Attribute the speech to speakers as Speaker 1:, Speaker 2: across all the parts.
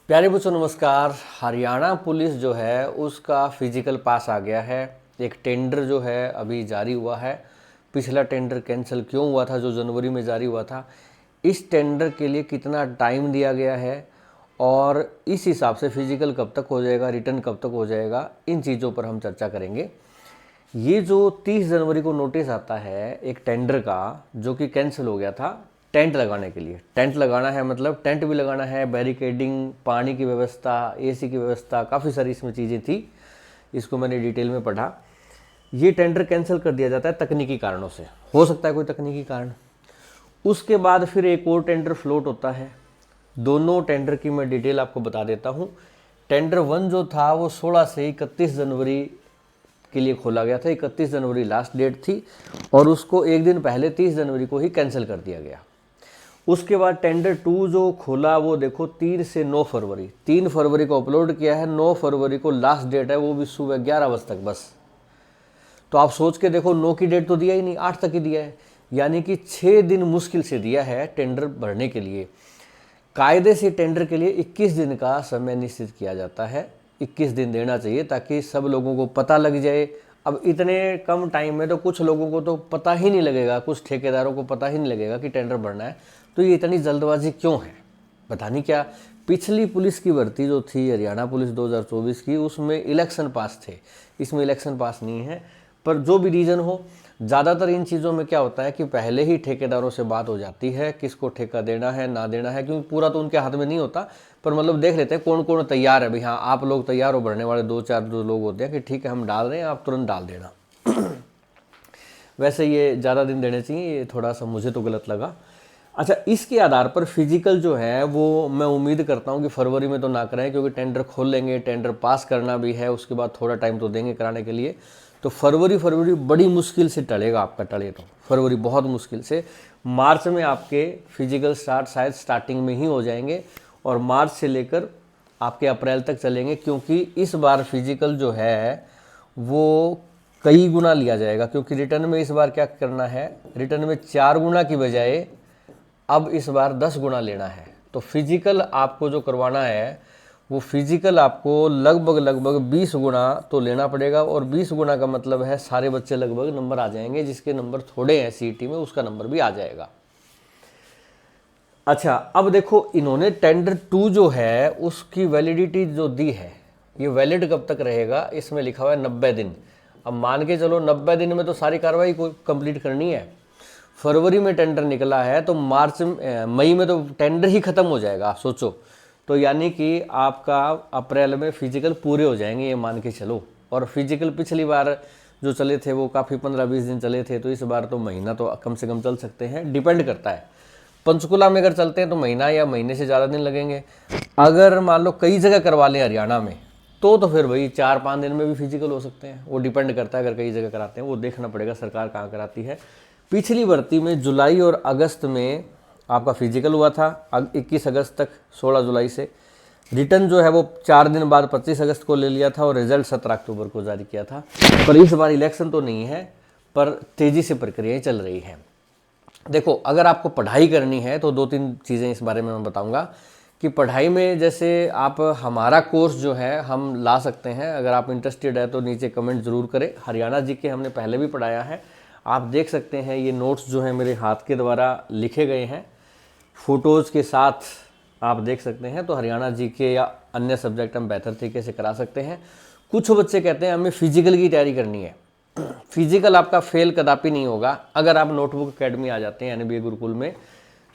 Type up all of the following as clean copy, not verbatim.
Speaker 1: प्यारे बच्चों नमस्कार। हरियाणा पुलिस जो है उसका फिजिकल पास आ गया है। एक टेंडर जो है अभी जारी हुआ है। पिछला टेंडर कैंसिल क्यों हुआ था जो जनवरी में जारी हुआ था, इस टेंडर के लिए कितना टाइम दिया गया है और इस हिसाब से फिजिकल कब तक हो जाएगा, रिटर्न कब तक हो जाएगा, इन चीज़ों पर हम चर्चा करेंगे। ये जो 30 जनवरी को नोटिस आता है एक टेंडर का जो कि कैंसिल हो गया था टेंट लगाने के लिए। टेंट लगाना है मतलब टेंट भी लगाना है, बैरिकेडिंग, पानी की व्यवस्था, एसी की व्यवस्था, काफ़ी सारी इसमें चीज़ें थी। इसको मैंने डिटेल में पढ़ा। ये टेंडर कैंसिल कर दिया जाता है तकनीकी कारणों से, हो सकता है कोई तकनीकी कारण। उसके बाद फिर एक और टेंडर फ्लोट होता है। दोनों टेंडर की मैं डिटेल आपको बता देता हूँ। टेंडर 1 जो था वो 16 से 31 जनवरी के लिए खोला गया था। 31 जनवरी लास्ट डेट थी और उसको एक दिन पहले 30 जनवरी को ही कैंसिल कर दिया गया। उसके बाद टेंडर 2 जो खोला वो देखो 3 से 9 फरवरी, 3 फरवरी को अपलोड किया है, 9 फरवरी को लास्ट डेट है, वो भी सुबह 11 बजे तक बस। तो आप सोच के देखो 9 की डेट तो दिया ही नहीं, 8 तक ही दिया है, यानी कि 6 दिन मुश्किल से दिया है टेंडर भरने के लिए। कायदे से टेंडर के लिए 21 दिन का समय निश्चित किया जाता है। 21 दिन देना चाहिए ताकि सब लोगों को पता लग जाए। अब इतने कम टाइम में तो कुछ लोगों को तो पता ही नहीं लगेगा, कुछ ठेकेदारों को पता ही नहीं लगेगा कि टेंडर भरना है। तो ये इतनी जल्दबाजी क्यों है पता नहीं क्या। पिछली पुलिस की भर्ती जो थी हरियाणा पुलिस 2024 की, उसमें इलेक्शन पास थे, इसमें इलेक्शन पास नहीं है। पर जो भी रीज़न हो, ज़्यादातर इन चीज़ों में क्या होता है कि पहले ही ठेकेदारों से बात हो जाती है किसको ठेका देना है ना देना है, क्योंकि पूरा तो उनके हाथ में नहीं होता। पर मतलब देख लेते हैं कौन कौन तैयार है, भाई हाँ आप लोग तैयार हो भरने वाले, 2-4 जो लोग होते हैं कि ठीक है हम डाल रहे हैं, आप तुरंत डाल देना। वैसे ये ज़्यादा दिन देने चाहिए, ये थोड़ा सा मुझे तो गलत लगा। अच्छा, इसके आधार पर फिजिकल जो है वो मैं उम्मीद करता हूँ कि फरवरी में तो ना कराएं, क्योंकि टेंडर खोल लेंगे, टेंडर पास करना भी है, उसके बाद थोड़ा टाइम तो देंगे कराने के लिए। तो फरवरी बड़ी मुश्किल से टलेगा आपका, टले तो फरवरी बहुत मुश्किल से। मार्च में आपके फिजिकल स्टार्ट शायद स्टार्टिंग में ही हो जाएंगे और मार्च से लेकर आपके अप्रैल तक चलेंगे, क्योंकि इस बार फिजिकल जो है वो कई गुना लिया जाएगा। क्योंकि रिटर्न में इस बार क्या करना है, रिटर्न में 4 गुना की बजाय अब इस बार 10 गुना लेना है। तो फिजिकल आपको जो करवाना है वो फिजिकल आपको लगभग 20 गुना तो लेना पड़ेगा। और 20 गुना का मतलब है सारे बच्चे लगभग नंबर आ जाएंगे, जिसके नंबर थोड़े हैं सीईटी में उसका नंबर भी आ जाएगा। अच्छा, अब देखो इन्होंने टेंडर 2 जो है उसकी वैलिडिटी जो दी है, ये वैलिड कब तक रहेगा, इसमें लिखा हुआ है 90 दिन। अब मान के चलो 90 दिन में तो सारी कार्रवाई को कंप्लीट करनी है। फरवरी में टेंडर निकला है तो मई में तो टेंडर ही खत्म हो जाएगा, आप सोचो। तो यानी कि आपका अप्रैल में फिजिकल पूरे हो जाएंगे, ये मान के चलो। और फिजिकल पिछली बार जो चले थे वो काफ़ी 15-20 दिन चले थे, तो इस बार तो महीना तो कम से कम चल सकते हैं, डिपेंड करता है। पंचकुला में अगर चलते हैं तो महीना या महीने से ज़्यादा दिन लगेंगे। अगर मान लो कई जगह करवा लें हरियाणा में तो फिर वही 4-5 दिन में भी फिजिकल हो सकते हैं। वो डिपेंड करता है, अगर कई जगह कराते हैं वो देखना पड़ेगा सरकार कहाँ कराती है। पिछली भर्ती में जुलाई और अगस्त में आपका फिजिकल हुआ था 21 अगस्त तक, 16 जुलाई से। रिटर्न जो है वो 4 दिन बाद 25 अगस्त को ले लिया था और रिजल्ट 17 अक्टूबर को जारी किया था। पर इस बार इलेक्शन तो नहीं है, पर तेज़ी से प्रक्रियाएँ चल रही हैं। देखो, अगर आपको पढ़ाई करनी है तो 2-3 चीज़ें इस बारे में मैं बताऊंगा कि पढ़ाई में जैसे आप हमारा कोर्स जो है हम ला सकते हैं। अगर आप इंटरेस्टेड है तो नीचे कमेंट ज़रूर करें। हरियाणा जीके हमने पहले भी पढ़ाया है, आप देख सकते हैं। ये नोट्स जो हैं मेरे हाथ के द्वारा लिखे गए हैं, फ़ोटोज़ के साथ आप देख सकते हैं। तो हरियाणा जीके या अन्य सब्जेक्ट हम बेहतर तरीके से करा सकते हैं। कुछ बच्चे कहते हैं हमें फिजिकल की तैयारी करनी है। फिजिकल आपका फेल कदापि नहीं होगा अगर आप नोटबुक एकेडमी आ जाते हैं एनबीए गुरुकुल में।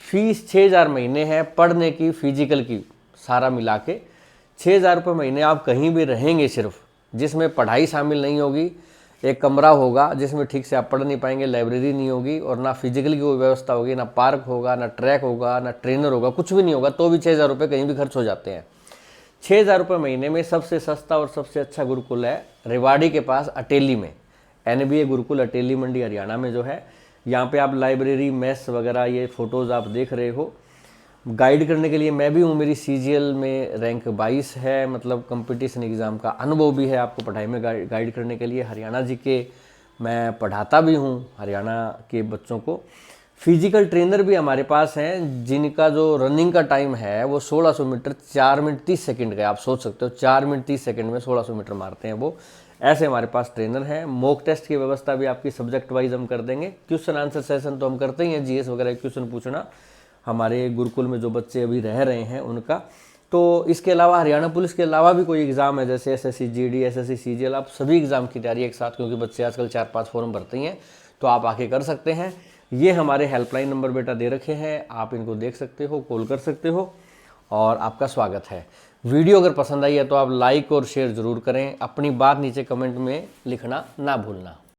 Speaker 1: फीस 6,000 महीने है पढ़ने की, फिजिकल की सारा मिला के 6,000 रुपये महीने। आप कहीं भी रहेंगे सिर्फ, जिसमें पढ़ाई शामिल नहीं होगी, एक कमरा होगा जिसमें ठीक से आप पढ़ नहीं पाएंगे, लाइब्रेरी नहीं होगी और ना फिजिकल की कोई व्यवस्था होगी, ना पार्क होगा, ना ट्रैक होगा, ना ट्रेनर होगा, कुछ भी नहीं होगा, तो भी 6,000 रुपये कहीं भी खर्च हो जाते हैं। 6,000 रुपये महीने में सबसे सस्ता और सबसे अच्छा गुरुकुल है रेवाड़ी के पास अटेली में, एनबीए गुरुकुल अटेली मंडी हरियाणा में जो है। यहाँ पे आप लाइब्रेरी, मेस वगैरह, ये फ़ोटोज़ आप देख रहे हो। गाइड करने के लिए मैं भी हूँ, मेरी सीजीएल में रैंक 22 है, मतलब कंपटीशन एग्ज़ाम का अनुभव भी है आपको पढ़ाई में गाइड करने के लिए। हरियाणा जी के मैं पढ़ाता भी हूँ हरियाणा के बच्चों को। फिजिकल ट्रेनर भी हमारे पास हैं जिनका जो रनिंग का टाइम है वो 1600 मीटर 4 मिनट 30 सेकंड का है। आप सोच सकते हो 4 मिनट 30 सेकंड में 1600 मीटर मारते हैं वो। ऐसे हमारे पास ट्रेनर हैं। मॉक टेस्ट की व्यवस्था भी आपकी सब्जेक्ट वाइज हम कर देंगे। क्वेश्चन आंसर सेशन तो हम करते ही हैं, जीएस वगैरह क्वेश्चन पूछना हमारे गुरुकुल में जो बच्चे अभी रह रहे हैं उनका। तो इसके अलावा हरियाणा पुलिस के अलावा भी कोई एग्ज़ाम है जैसे एसएससी जीडी, एसएससी सीजीएल, आप सभी एग्ज़ाम की तैयारी एक साथ, क्योंकि बच्चे आजकल 4-5 फॉर्म भरते ही हैं, तो आप आके कर सकते हैं। ये हमारे हेल्पलाइन नंबर बेटा दे रखे हैं, आप इनको देख सकते हो, कॉल कर सकते हो और आपका स्वागत है। वीडियो अगर पसंद आई है तो आप लाइक और शेयर ज़रूर करें। अपनी बात नीचे कमेंट में लिखना ना भूलना।